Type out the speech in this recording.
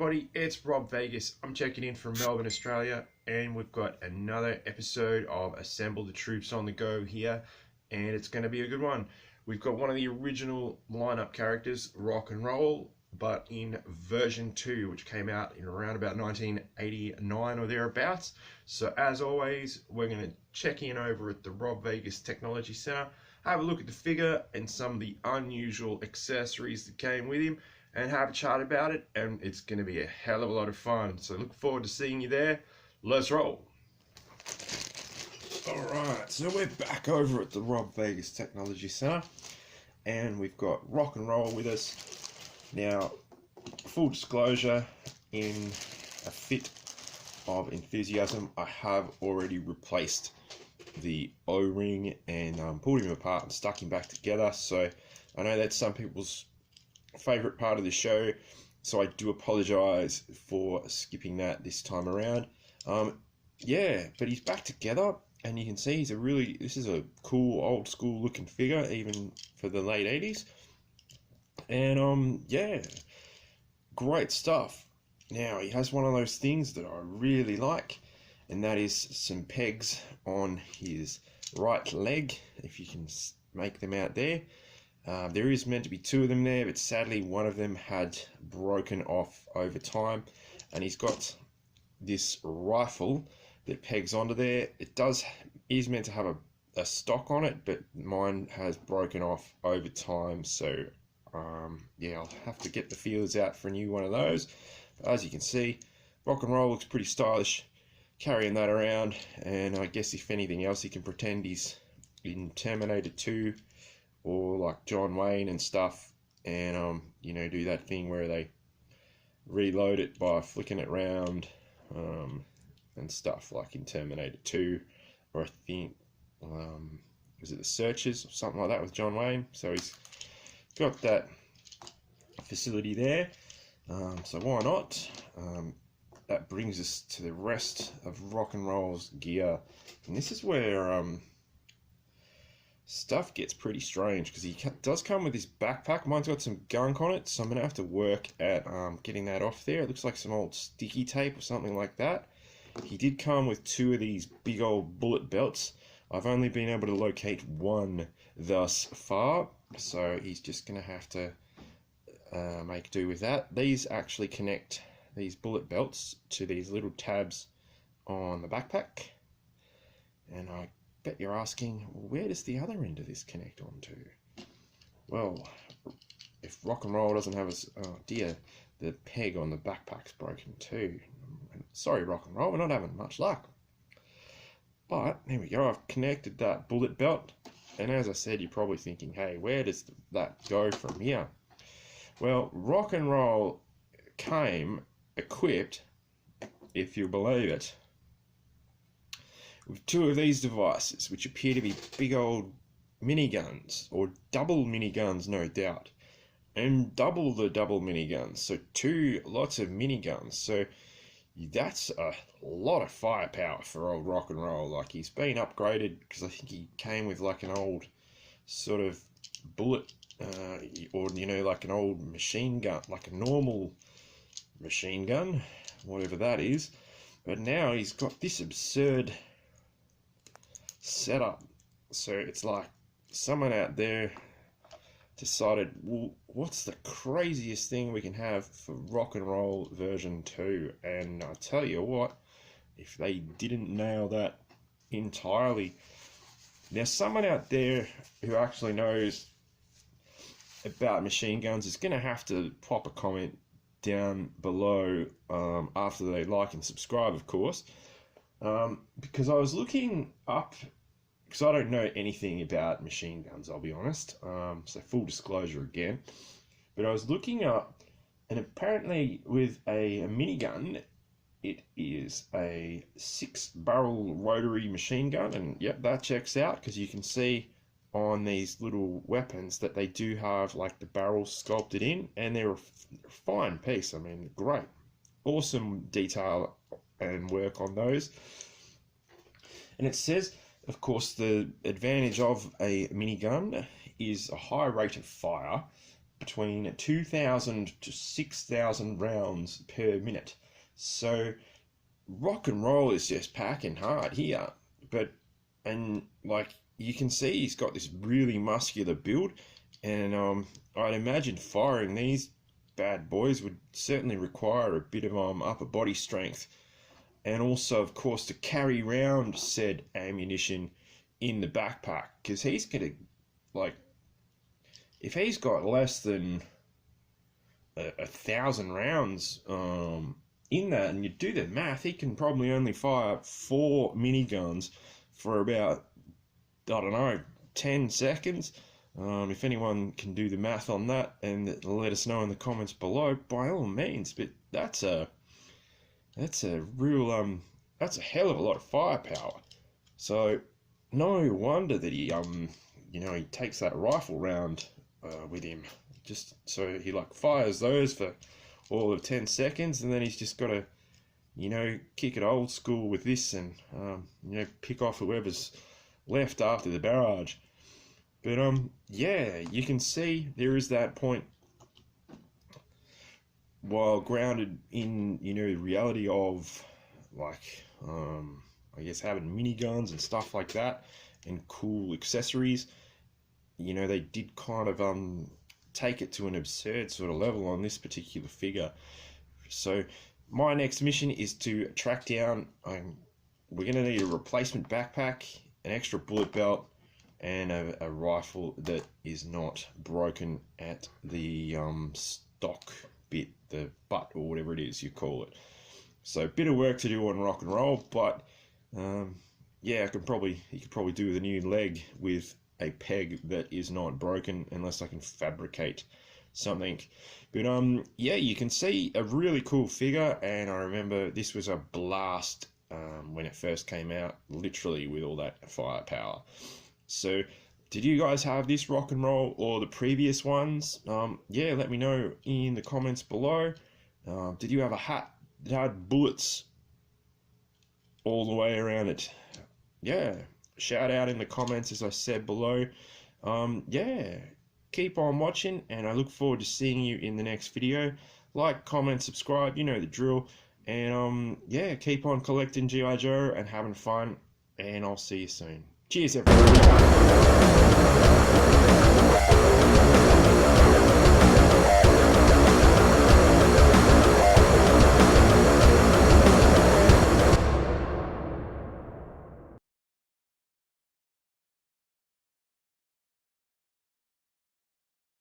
everybody, it's Rob Vegas. I'm checking in from Melbourne, Australia, and we've got another episode of Assemble the Troops on the go here, and it's going to be a good one. We've got one of the original lineup characters, Rock and Roll, but in version 2, which came out in around about 1989 or thereabouts. So as always, we're going to check in over at the Rob Vegas Technology Center, have a look at the figure and some of the unusual accessories that came with him, and have a chat about it, and it's going to be a hell of a lot of fun. So look forward to seeing you there. Let's roll. Alright, so we're back over at the Rob Vegas Technology Center, and we've got Rock and Roll with us. Now, full disclosure, in a fit of enthusiasm, I have already replaced the O-ring and pulled him apart and stuck him back together. So I know that's some people's favorite part of the show, so I do apologize for skipping that this time around. Yeah, but he's back together, and you can see this is a cool old school looking figure, even for the late 80s. And yeah, great stuff. Now he has one of those things that I really like, and that is some pegs on his right leg, if you can make them out there. There is meant to be 2 of them there, but sadly one of them had broken off over time, and he's got this rifle that pegs onto there. It is meant to have a stock on it, but mine has broken off over time, so yeah, I'll have to get the feelers out for a new one of those. But as you can see, Rock and Roll looks pretty stylish carrying that around, and I guess if anything else, he can pretend he's in Terminator 2 or like John Wayne and stuff, and you know, do that thing where they reload it by flicking it around and stuff, like in Terminator 2, or I think was it The Searchers or something like that with John Wayne. So he's got that facility there, so why not? That brings us to the rest of Rock and Roll's gear, and this is where stuff gets pretty strange, because he does come with his backpack. Mine's got some gunk on it, so I'm going to have to work at getting that off there. It looks like some old sticky tape or something like that. He did come with 2 of these big old bullet belts. I've only been able to locate one thus far, so he's just going to have to make do with that. These actually connect, these bullet belts, to these little tabs on the backpack, and I bet you're asking, where does the other end of this connect onto? Well, if Rock and Roll doesn't have a... oh dear, the peg on the backpack's broken too. Sorry, Rock and Roll, we're not having much luck. But there we go, I've connected that bullet belt, and as I said, you're probably thinking, hey, where does that go from here? Well, Rock and Roll came equipped, if you believe it, with 2 of these devices, which appear to be big old miniguns, or double miniguns, no doubt, and double the double miniguns, so 2 lots of miniguns. So that's a lot of firepower for old Rock and Roll. Like, he's been upgraded, because I think he came with like an old sort of bullet, or you know, like an old machine gun, like a normal machine gun, whatever that is. But now he's got this absurd setup, so it's like someone out there decided, well, what's the craziest thing we can have for Rock and Roll version 2? And I tell you what, if they didn't nail that entirely, now someone out there who actually knows about machine guns is going to have to pop a comment down below after they like and subscribe, of course. Because I was looking up, because I don't know anything about machine guns, I'll be honest, so full disclosure again, but I was looking up, and apparently with a minigun, it is a 6-barrel rotary machine gun, and yep, that checks out, because you can see on these little weapons that they do have like the barrels sculpted in, and they're a fine piece. I mean, great, awesome detail and work on those. And it says, of course, the advantage of a minigun is a high rate of fire, between 2,000 to 6,000 rounds per minute. So rock and roll is just packing hard here. And like you can see, he's got this really muscular build, and I'd imagine firing these bad boys would certainly require a bit of upper body strength, and also of course to carry around said ammunition in the backpack, because he's gonna, like, if he's got less than 1,000 rounds in that, and you do the math, he can probably only fire 4 miniguns for about, I don't know, 10 seconds. If anyone can do the math on that and let us know in the comments below, by all means. But that's a real that's a hell of a lot of firepower. So no wonder that he he takes that rifle round with him, just so he like fires those for all of 10 seconds, and then he's just got to kick it old school with this, and pick off whoever's left after the barrage. But yeah, you can see there is that point, while grounded in the reality of, like, I guess having miniguns and stuff like that and cool accessories, they did kind of take it to an absurd sort of level on this particular figure. So my next mission is to track down, we're going to need a replacement backpack, an extra bullet belt, and a rifle that is not broken at the stock bit, the butt, or whatever it is you call it. So a bit of work to do on rock and roll, but yeah, you could probably do with a new leg with a peg that is not broken, unless I can fabricate something. But yeah, you can see a really cool figure, and I remember this was a blast when it first came out, literally with all that firepower. So did you guys have this rock and roll or the previous ones? Yeah, let me know in the comments below. Did you have a hat that had bullets all the way around it? Yeah, shout out in the comments, as I said below. Yeah, keep on watching, and I look forward to seeing you in the next video. Like, comment, subscribe, you know the drill. And yeah, keep on collecting G.I. Joe and having fun, and I'll see you soon. Cheers, everybody.